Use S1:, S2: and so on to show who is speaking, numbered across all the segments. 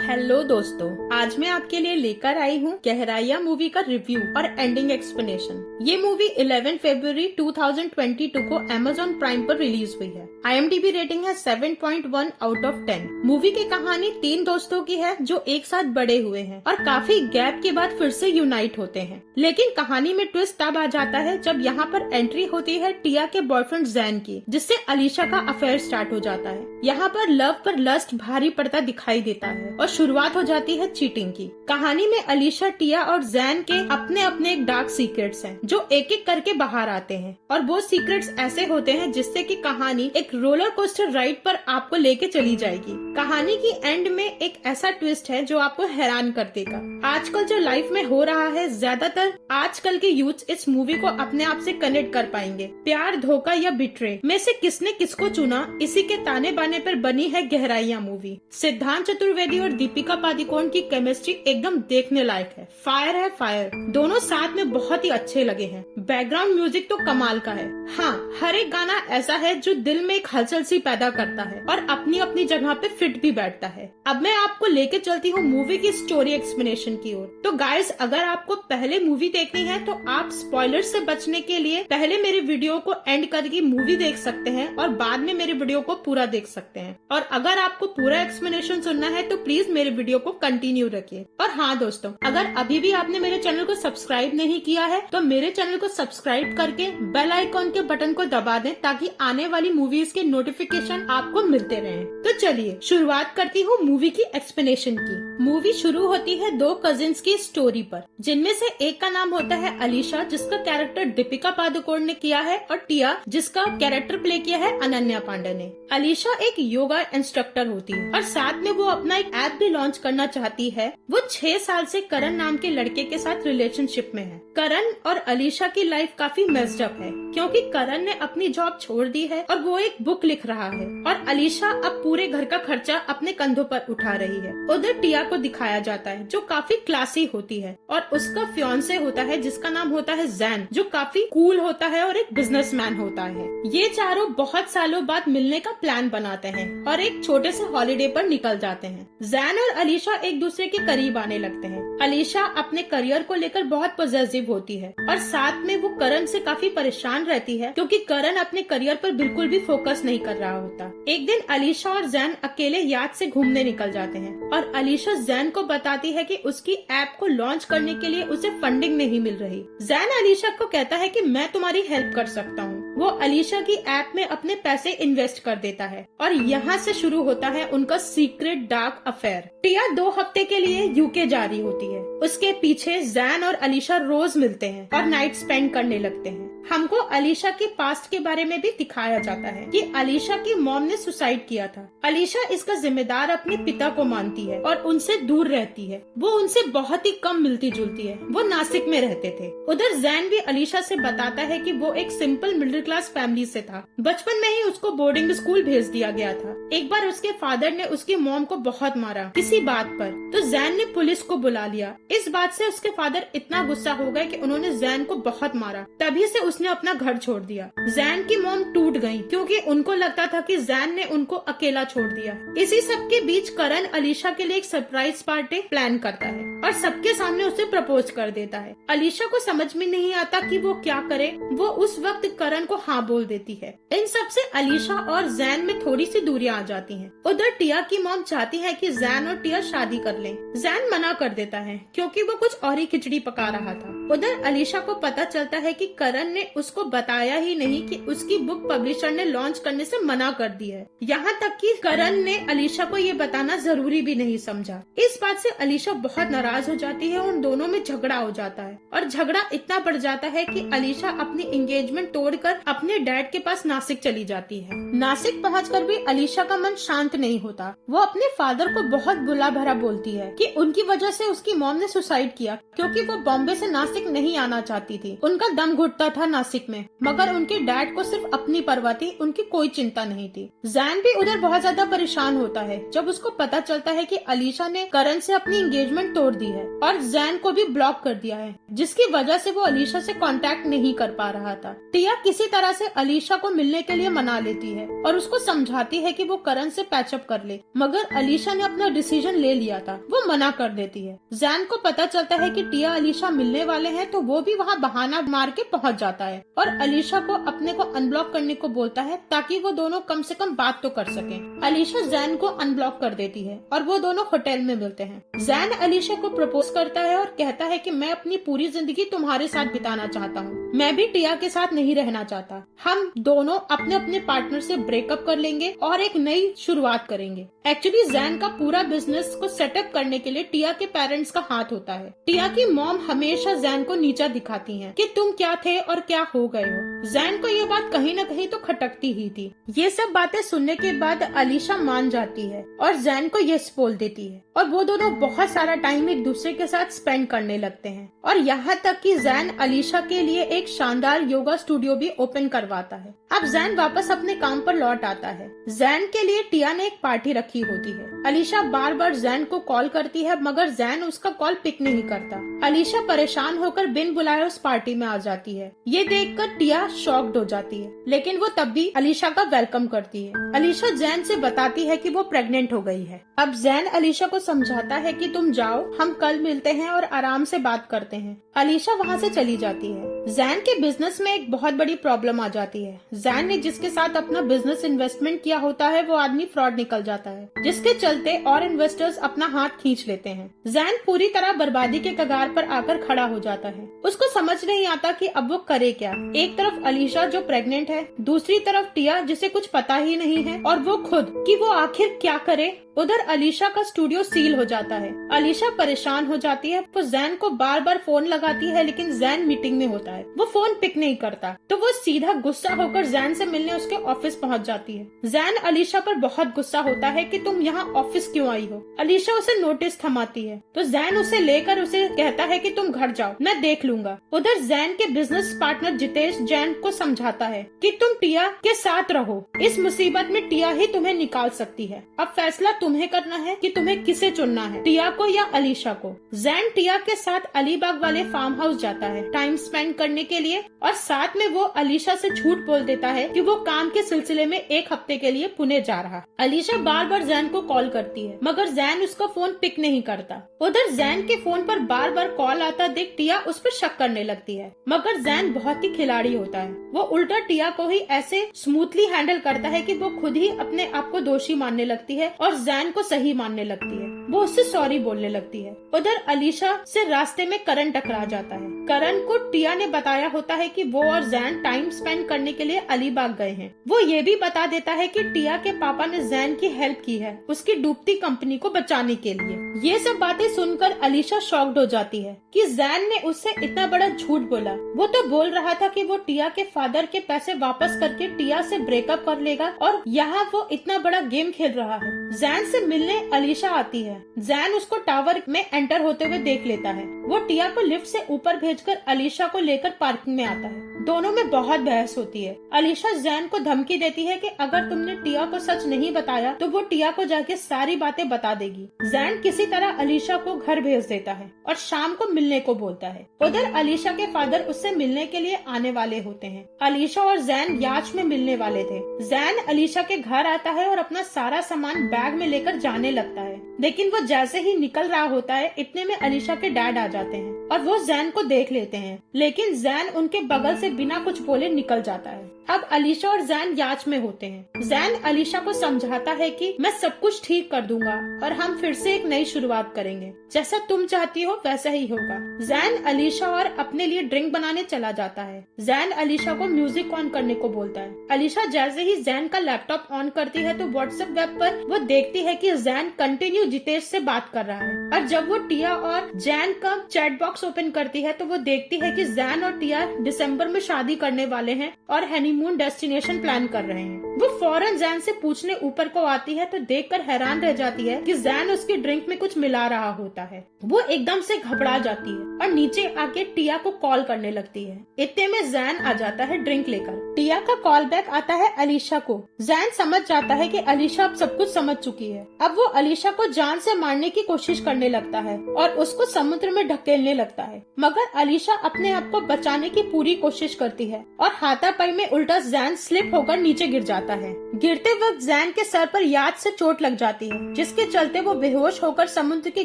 S1: Hello दोस्तों, आज मैं आपके लिए लेकर आई हूँ गहराइयाँ मूवी का रिव्यू और एंडिंग एक्सप्लेनेशन। ये मूवी 11 फरवरी 2022 को Amazon प्राइम पर रिलीज हुई है। IMDb रेटिंग है 7.1 आउट ऑफ 10। मूवी की कहानी 3 दोस्तों की है जो एक साथ बड़े हुए हैं और काफी गैप के बाद फिर से यूनाइट होते हैं। लेकिन कहानी में ट्विस्ट तब आ जाता है जब यहाँ पर एंट्री होती है टिया के बॉयफ्रेंड जैन की, जिससे अलीशा का अफेयर स्टार्ट हो जाता है। यहाँ पर लव पर लस्ट भारी पड़ता दिखाई देता है और शुरुआत हो जाती है चीटिंग की। कहानी में अलीशा, टिया और जैन के अपने अपने एक डार्क सीक्रेट्स हैं जो एक एक करके बाहर आते हैं और वो सीक्रेट्स ऐसे होते हैं जिससे कि कहानी एक रोलर कोस्टर राइड पर आपको लेके चली जाएगी। कहानी की एंड में एक ऐसा ट्विस्ट है जो आपको हैरान कर देगा। आजकल जो लाइफ में हो रहा है, ज्यादातर आजकल के यूथ इस मूवी को अपने आप से कनेक्ट कर पाएंगे। प्यार, धोखा या बिट्रे में से किसने किसको चुना, इसी के ताने बाने पर बनी है गहराइयाँ मूवी। सिद्धांत चतुर्वेदी और दीपिका पादुकोण की केमिस्ट्री एकदम देखने लायक है। फायर है फायर। दोनों साथ में बहुत ही अच्छे लगे हैं। बैकग्राउंड म्यूजिक तो कमाल का है। हाँ, हर एक गाना ऐसा है जो दिल में एक हलचल सी पैदा करता है और अपनी अपनी जगह पे फिट भी बैठता है। अब मैं आपको लेके चलती हूँ मूवी की स्टोरी एक्सप्लेनेशन की ओर। तो गाइस, अगर आपको पहले मूवी देखनी है तो आप स्पॉइलर से बचने के लिए पहले मेरे वीडियो को एंड करके मूवी देख सकते हैं और बाद में मेरे वीडियो को पूरा देख सकते हैं। और अगर आपको पूरा एक्सप्लेनेशन सुनना है तो प्लीज मेरे वीडियो को कंटिन्यू रखिए। और हाँ दोस्तों, अगर अभी भी आपने मेरे चैनल को सब्सक्राइब नहीं किया है तो मेरे चैनल को सब्सक्राइब करके बेल आइकॉन के बटन को दबा दें ताकि आने वाली मूवीज के नोटिफिकेशन आपको मिलते रहें। तो चलिए शुरुआत करती हूँ मूवी की एक्सप्लेनेशन की। मूवी शुरू होती है 2 कजिन्स की स्टोरी पर, जिनमें से एक का नाम होता है अलीशा, जिसका कैरेक्टर दीपिका पादुकोण ने किया है, और टिया, जिसका कैरेक्टर प्ले किया है अनन्या पांडे ने। अलीशा एक योगा इंस्ट्रक्टर होती है और साथ में वो अपना एक ऐप भी लॉन्च करना चाहती है। वो 6 साल से करण नाम के लड़के के साथ रिलेशनशिप में है। करण और अलीशा की लाइफ काफी मेस्ड अप है क्योंकि करण ने अपनी जॉब छोड़ दी है और वो एक बुक लिख रहा है और अलीशा अब पूरे घर का खर्चा अपने कंधों पर उठा रही है। उधर टिया को दिखाया जाता है जो काफी क्लासी होती है और उसका फियांसे होता है जिसका नाम होता है जैन, जो काफी कूल होता है और एक बिजनेसमैन होता है। ये चारों बहुत सालों बाद मिलने का प्लान बनाते हैं और एक छोटे से हॉलिडे पर निकल जाते हैं। जैन और अलीशा एक दूसरे के करीब आने लगते हैं। अलीशा अपने करियर को लेकर बहुत पॉजिटिव होती है और साथ में वो करण से काफी परेशान रहती है क्योंकि करण अपने करियर पर बिल्कुल भी फोकस नहीं कर रहा होता। एक दिन अलीशा और जैन अकेले याद से घूमने निकल जाते हैं और अलीशा जैन को बताती है कि उसकी ऐप को लॉन्च करने के लिए उसे फंडिंग नहीं मिल रही। जैन अलीशा को कहता है कि मैं तुम्हारी हेल्प कर सकता हूँ। वो अलीशा की ऐप में अपने पैसे इन्वेस्ट कर देता है और यहाँ से शुरू होता है उनका सीक्रेट डार्क अफेयर। टिया 2 हफ्ते के लिए यूके जा रही होती है। उसके पीछे जैन और अलीशा रोज मिलते हैं और नाइट स्पेंड करने लगते हैं। हमको अलीशा के पास्ट के बारे में भी दिखाया जाता है कि अलीशा की मॉम ने सुसाइड किया था। अलीशा इसका जिम्मेदार अपने पिता को मानती है और उनसे दूर रहती है। वो उनसे बहुत ही कम मिलती जुलती है। वो नासिक में रहते थे। उधर जैन भी अलीशा से बताता है कि वो एक सिंपल मिडिल क्लास फैमिली से था। बचपन में ही उसको बोर्डिंग स्कूल भेज दिया गया था। एक बार उसके फादर ने उसकी मॉम को बहुत मारा किसी बात पर, तो जैन ने पुलिस को बुला लिया। इस बात से उसके फादर इतना गुस्सा हो गए कि उन्होंने जैन को बहुत मारा। तभी से उसने अपना घर छोड़ दिया। जैन की मॉम टूट गई क्योंकि उनको लगता था कि जैन ने उनको अकेला छोड़ दिया। इसी सब के बीच करण अलीशा के लिए एक सरप्राइज पार्टी प्लान करता है और सबके सामने उसे प्रपोज कर देता है। अलीशा को समझ में नहीं आता कि वो क्या करे। वो उस वक्त करण को हाँ बोल देती है। इन सब से अलीशा और जैन में थोड़ी सी दूरियां आ जाती हैं। उधर टिया की मॉम चाहती है कि जैन और टिया शादी कर लें। जैन मना कर देता है क्योंकि वो कुछ और ही खिचड़ी पका रहा था। उधर अलीशा को पता चलता है कि करण ने उसको बताया ही नहीं कि उसकी बुक पब्लिशर ने लॉन्च करने से मना कर दी है। यहाँ तक कि करण ने अलीशा को ये बताना जरूरी भी नहीं समझा। इस बात से अलीशा बहुत नाराज हो जाती है और उन दोनों में झगड़ा हो जाता है और झगड़ा इतना बढ़ जाता है कि अलीशा अपनी एंगेजमेंट तोड़कर अपने डैड के पास नासिक चली जाती है। नासिक पहुंचकर भी अलीशा का मन शांत नहीं होता। वो अपने फादर को बहुत बुला भरा बोलती है कि उनकी वजह से उसकी मॉम ने सुसाइड किया क्योंकि वो बॉम्बे से नासिक नासिक नहीं आना चाहती थी। उनका दम घुटता था नासिक में, मगर उनके डैड को सिर्फ अपनी परवाह थी, उनकी कोई चिंता नहीं थी। जैन भी उधर बहुत ज्यादा परेशान होता है जब उसको पता चलता है कि अलीशा ने करण से अपनी एंगेजमेंट तोड़ दी है और जैन को भी ब्लॉक कर दिया है, जिसकी वजह से वो अलीशा से कांटेक्ट नहीं कर पा रहा था। टिया किसी तरह से अलीशा को मिलने के लिए मना लेती है और उसको समझाती है कि वो करण से पैचअप कर ले, मगर अलीशा ने अपना डिसीजन ले लिया था, वो मना कर देती है। जैन को पता चलता है कि टिया अलीशा मिलने वाले हैं, तो वो भी वहाँ बहाना मार के पहुँच जाता है और अलीशा को अपने को अनब्लॉक करने को बोलता है ताकि वो दोनों कम से कम बात तो कर सकें। अलीशा जैन को अनब्लॉक कर देती है और वो दोनों होटल में मिलते हैं। जैन अलीशा को प्रपोज करता है और कहता है कि मैं अपनी पूरी जिंदगी तुम्हारे साथ बिताना चाहता हूँ, मैं भी टिया के साथ नहीं रहना चाहता, हम दोनों अपने अपने पार्टनर से ब्रेकअप कर लेंगे और एक नई शुरुआत करेंगे। एक्चुअली जैन का पूरा बिजनेस को सेटअप करने के लिए टिया के पेरेंट्स का हाथ होता है। टिया की मॉम हमेशा जैन को नीचा दिखाती हैं कि तुम क्या थे और क्या हो गए हो। जैन को ये बात कहीं न कहीं तो खटकती ही थी। ये सब बातें सुनने के बाद अलीशा मान जाती है और जैन को यस बोल देती है और वो दोनों बहुत सारा टाइम एक दूसरे के साथ स्पेंड करने लगते हैं और यहाँ तक कि जैन अलीशा के लिए एक शानदार योगा स्टूडियो भी ओपन करवाता है। अब जैन वापस अपने काम पर लौट आता है। जैन के लिए टिया ने एक पार्टी रखी होती है। अलीशा बार बार जैन को कॉल करती है, मगर जैन उसका कॉल पिक नहीं करता। अलीशा परेशान होकर बिन बुलाए उस पार्टी में आ जाती है। ये देखकर टिया शॉक्ड हो जाती है, लेकिन वो तब भी अलीशा का वेलकम करती है। अलीशा जैन से बताती है कि वो प्रेग्नेंट हो गई है। अब जैन अलीशा को समझाता है कि तुम जाओ, हम कल मिलते हैं और आराम से बात करते हैं। अलीशा वहाँ से चली जाती है। जैन के बिजनेस में एक बहुत बड़ी प्रॉब्लम आ जाती है। जैन ने जिसके साथ अपना बिजनेस इन्वेस्टमेंट किया होता है वो आदमी फ्रॉड निकल जाता है, जिसके चलते और इन्वेस्टर्स अपना हाथ खींच लेते हैं। जैन पूरी तरह बर्बादी के कगार पर आकर खड़ा हो जाता है। उसको समझ नहीं आता कि अब वो करे क्या। एक तरफ अलीशा जो प्रेग्नेंट है, दूसरी तरफ टिया जिसे कुछ पता ही नहीं है, और वो खुद कि वो आखिर क्या करे। उधर अलीशा का स्टूडियो सील हो जाता है। अलीशा परेशान हो जाती है। वो जैन को बार बार फोन लगाती है, लेकिन जैन मीटिंग में होता है। वो फोन पिक नहीं करता, तो वो सीधा गुस्सा होकर जैन से मिलने उसके ऑफिस पहुंच जाती है। जैन अलीशा पर बहुत गुस्सा होता है कि तुम यहाँ ऑफिस क्यों आई हो। अलीशा उसे नोटिस थमाती है, तो जैन उसे लेकर उसे कहता है कि तुम घर जाओ, मैं देख लूंगा। उधर जैन के बिजनेस पार्टनर जितेश जैन को समझाता है कि तुम टिया के साथ रहो, इस मुसीबत में टिया ही तुम्हें निकाल सकती है। अब फैसला तुम्हें करना है कि तुम्हें किसे चुनना है, टिया को या अलीशा को। जैन टिया के साथ अलीबाग वाले फार्म हाउस जाता है टाइम स्पेंड करने के लिए, और साथ में वो अलीशा से झूठ बोल देता है कि वो काम के सिलसिले में एक हफ्ते के लिए पुणे जा रहा। अलीशा बार बार जैन को कॉल करती है, मगर जैन उसका फोन पिक नहीं करता। उधर जैन के फोन पर बार बार कॉल आता देख टिया उस पर शक करने लगती है, मगर जैन बहुत ही खिलाड़ी होता है। वो उल्टा टिया को ही ऐसे स्मूथली हैंडल करता है कि वो खुद ही अपने आप को दोषी मानने लगती है और जैन को सही मानने लगती है। वो उससे सॉरी बोलने लगती है। उधर अलीशा से रास्ते में करण टकरा जाता है। करण को टिया ने बताया होता है कि वो और जैन टाइम स्पेंड करने के लिए अलीबाग गए हैं। वो ये भी बता देता है कि टिया के पापा ने जैन की हेल्प की है उसकी डूबती कंपनी को बचाने के लिए। ये सब बातें सुनकर अलीशा शॉक्ड हो जाती है कि जैन ने उससे इतना बड़ा झूठ बोला। वो तो बोल रहा था कि वो टिया के फादर के पैसे वापस करके टिया से ब्रेकअप कर लेगा, और यहाँ वो इतना बड़ा गेम खेल रहा है। जैन से मिलने अलीशा आती है। जैन उसको टावर में एंटर होते हुए देख लेता है। वो टिया को लिफ्ट से ऊपर भेजकर अलीशा को लेकर पार्किंग में आता है। दोनों में बहुत बहस होती है। अलीशा जैन को धमकी देती है कि अगर तुमने टिया को सच नहीं बताया तो वो टिया को जाके सारी बातें बता देगी। जैन किसी तरह अलीशा को घर भेज देता है और शाम को मिलने को बोलता है। उधर अलीशा के फादर उससे मिलने के लिए आने वाले होते हैं। अलीशा और जैन याच में मिलने वाले थे। जैन अलीशा के घर आता है और अपना सारा सामान बैग में लेकर जाने लगता है, लेकिन वो जैसे ही निकल रहा होता है इतने में अलीशा के डैड आ जाते हैं और वो जैन को देख लेते हैं, लेकिन जैन उनके बगल से बिना कुछ बोले निकल जाता है। अब अलीशा और जैन याच में होते हैं। जैन अलीशा को समझाता है कि मैं सब कुछ ठीक कर दूंगा और हम फिर से एक नई शुरुआत करेंगे, जैसा तुम चाहती हो वैसा ही होगा। जैन अलीशा और अपने लिए ड्रिंक बनाने चला जाता है। जैन अलीशा को म्यूजिक ऑन करने को बोलता है। अलीशा जैसे ही जैन का लैपटॉप ऑन करती है तो व्हाट्सएप वेब पर वो देखती है कि जैन कंटिन्यू जितेश से बात कर रहा है, और जब वो टिया और जैन का चैट बॉक्स ओपन करती है तो वो देखती है कि जैन और टिया दिसंबर में शादी करने वाले हैं और हनीमून डेस्टिनेशन प्लान कर रहे हैं। वो फौरन जैन से पूछने ऊपर को आती है तो देखकर हैरान रह जाती है कि जैन उसकी ड्रिंक में कुछ मिला रहा होता है। वो एकदम से घबरा जाती है और नीचे आके टिया को कॉल करने लगती है। इतने में जैन आ जाता है ड्रिंक लेकर। टिया का कॉल बैक आता है अलीशा को। जैन समझ जाता है कि अलीशा अब सब कुछ समझ चुकी है। अब वो अलीशा को जान से मारने की कोशिश करने लगता है और उसको समुद्र में ढकेलने लगता है, मगर अलीशा अपने आप को बचाने की पूरी कोशिश करती है और हाथापाई में उल्टा जैन स्लिप होकर नीचे गिर जाता है। गिरते वक्त जैन के सर पर याद से चोट लग जाती है, जिसके चलते वो बेहोश होकर समुद्र की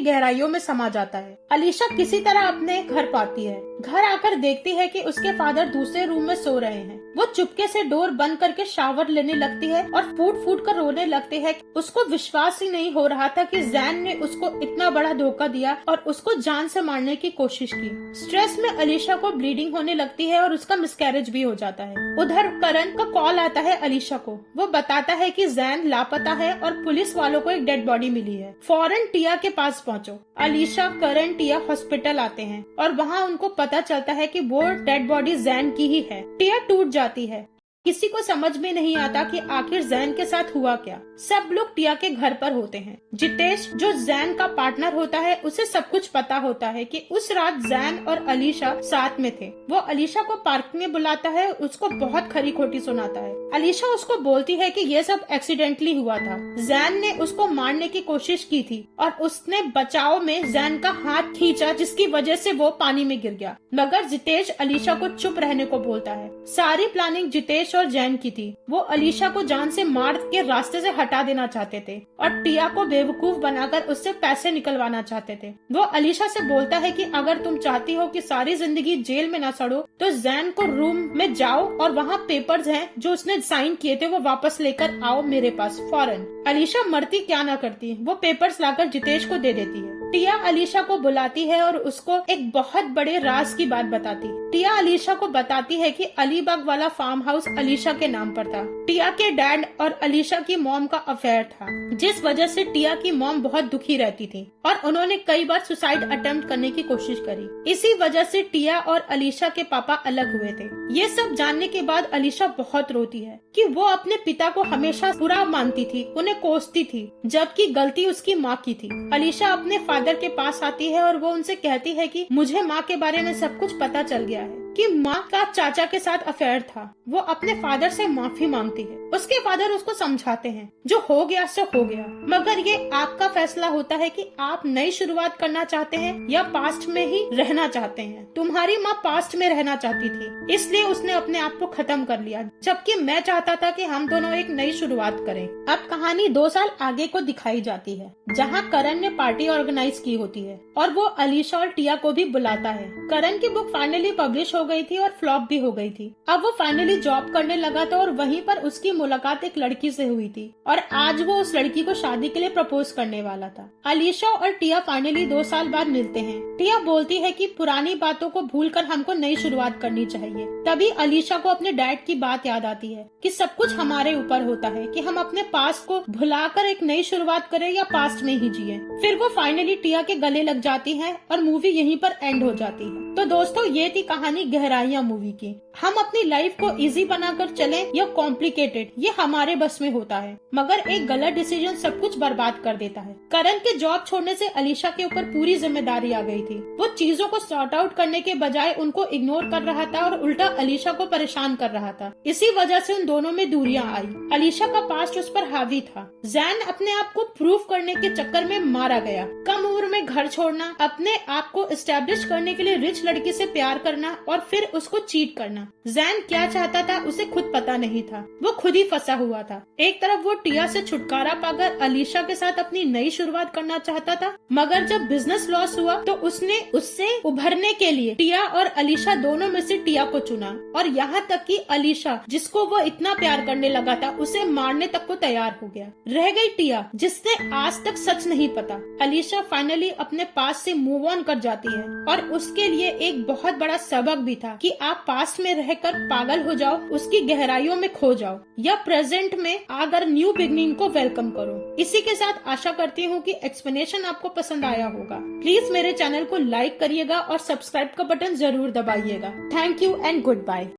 S1: गहराइयों में समा जाता है। अलीशा किसी तरह अपने घर पाती है। घर आकर देखती है कि उसके फादर दूसरे रूम में सो रहे हैं। वो चुपके से डोर बंद करके शावर लेने लगती है और फूट फूट कर रोने लगती है। उसको विश्वास ही नहीं हो रहा था कि जैन ने उसको इतना बड़ा धोखा दिया और उसको जान से मारने की कोशिश की। स्ट्रेस में अलीशा को ब्लीडिंग होने लगती है और उसका मिसकैरेज भी हो जाता है। उधर करण का कॉल आता है अलीशा को। वो बताता है कि जैन लापता है और पुलिस वालों को एक डेड बॉडी मिली है, फौरन टिया के पास पहुंचो। अलीशा, करण, टिया हॉस्पिटल आते हैं और वहाँ उनको पता चलता है कि वो डेड बॉडी जैन की ही है। टिया टूट जाती है। किसी को समझ में नहीं आता कि आखिर जैन के साथ हुआ क्या। सब लोग टिया के घर पर होते हैं। जितेश, जो जैन का पार्टनर होता है, उसे सब कुछ पता होता है कि उस रात जैन और अलीशा साथ में थे। वो अलीशा को पार्क में बुलाता है, उसको बहुत खरी खोटी सुनाता है। अलीशा उसको बोलती है कि ये सब एक्सीडेंटली हुआ था, जैन ने उसको मारने की कोशिश की थी और उसने बचाव में जैन का हाथ खींचा, जिसकी वजह से वो पानी में गिर गया। मगर जितेश अलीशा को चुप रहने को बोलता है। सारी प्लानिंग जितेश और जैन की थी। वो अलीशा को जान से मार के रास्ते से हटा देना चाहते थे और टिया को बेवकूफ बनाकर उससे पैसे निकलवाना चाहते थे। वो अलीशा से बोलता है कि अगर तुम चाहती हो कि सारी जिंदगी जेल में न सड़ो तो जैन को रूम में जाओ और वहाँ पेपर्स हैं जो उसने साइन किए थे वो वापस लेकर आओ मेरे पास फौरन। अलीशा मरती क्या न करती, वो पेपर्स लाकर जितेश को दे देती है। टिया अलीशा को बुलाती है और उसको एक बहुत बड़े राज की बात बताती। टिया अलीशा को बताती है कि अलीबाग वाला फार्म हाउस अलीशा के नाम पर था। टिया के डैड और अलीशा की मॉम का अफेयर था, जिस वजह से टिया की मॉम बहुत दुखी रहती थी और उन्होंने कई बार सुसाइड अटेम्प्ट करने की कोशिश करी। इसी वजह से टिया और अलीशा के पापा अलग हुए थे। ये सब जानने के बाद अलीशा बहुत रोती है कि वो अपने पिता को हमेशा बुरा मानती थी, उन्हें कोसती थी, जबकि गलती उसकी माँ की थी। अलीशा अपने फादर के पास आती है और वो उनसे कहती है कि मुझे माँ के बारे में सब कुछ पता चल गया है कि माँ का चाचा के साथ अफेयर था। वो अपने फादर से माफी मांगती है। उसके फादर उसको समझाते हैं जो हो गया सो हो गया, मगर ये आपका फैसला होता है कि आप नई शुरुआत करना चाहते हैं या पास्ट में ही रहना चाहते हैं। तुम्हारी माँ पास्ट में रहना चाहती थी, इसलिए उसने अपने आप को खत्म कर लिया, जबकि मैं चाहता था कि हम दोनों एक नई शुरुआत करें। अब कहानी 2 साल आगे को दिखाई जाती है, जहाँ करण ने पार्टी ऑर्गेनाइज की होती है और वो अलीशा और टिया को भी बुलाता है। करण की बुक फाइनली पब्लिश हो गई थी और फ्लॉप भी हो गई थी। अब वो फाइनली जॉब करने लगा था और वहीं पर उसकी मुलाकात एक लड़की से हुई थी और आज वो उस लड़की को शादी के लिए प्रपोज करने वाला था। अलीशा और टिया फाइनली 2 साल बाद मिलते हैं। टिया बोलती है कि पुरानी बातों को भूलकर हमको नई शुरुआत करनी चाहिए। तभी अलीशा को अपने डैड की बात याद आती है कि सब कुछ हमारे ऊपर होता है कि हम अपने पास्ट को भुलाकर एक नई शुरुआत करें या पास्ट में ही जिए। फिर वो फाइनली टिया के गले लग जाती है और मूवी यहीं पर एंड हो जाती है। तो दोस्तों, ये थी कहानी गहराइयाँ मूवी की। हम अपनी लाइफ को इजी बनाकर चलें या कॉम्प्लिकेटेड, ये हमारे बस में होता है, मगर एक गलत डिसीजन सब कुछ बर्बाद कर देता है। करण के जॉब छोड़ने से अलीशा के ऊपर पूरी जिम्मेदारी आ गई थी। वो चीजों को सॉर्ट आउट करने के बजाय उनको इग्नोर कर रहा था और उल्टा अलीशा को परेशान कर रहा था। इसी वजह से उन दोनों में दूरियां आई। अलीशा का पास्ट उस पर हावी था। जैन अपने आप को प्रूव करने के चक्कर में मारा गया। कम उम्र में घर छोड़ना, अपने आप को एस्टेब्लिश करने के लिए रिच लड़की से प्यार करना और फिर उसको चीट करना। जैन क्या चाहता था उसे खुद पता नहीं था, वो खुद ही फंसा हुआ था। एक तरफ वो टिया से छुटकारा पाकर अलीशा के साथ अपनी नई शुरुआत करना चाहता था, मगर जब बिजनेस लॉस हुआ तो उसने उससे उभरने के लिए टिया और अलीशा दोनों में से टिया को चुना और यहाँ तक कि अलीशा, जिसको वो इतना प्यार करने लगा था, उसे मारने तक को तैयार हो गया। रह गई टिया, जिसने आज तक सच नहीं पता। अलीशा फाइनली अपने पास से मूव ऑन कर जाती है और उसके लिए एक बहुत बड़ा सबक भी था कि आप पास्ट में रहकर पागल हो जाओ, उसकी गहराइयों में खो जाओ, या प्रेजेंट में आकर न्यू बिगनिंग को वेलकम करो। इसी के साथ आशा करती हूँ कि एक्सप्लेनेशन आपको पसंद आया होगा। प्लीज मेरे चैनल को लाइक करिएगा और सब्सक्राइब का बटन जरूर दबाइएगा। Thank you and good bye.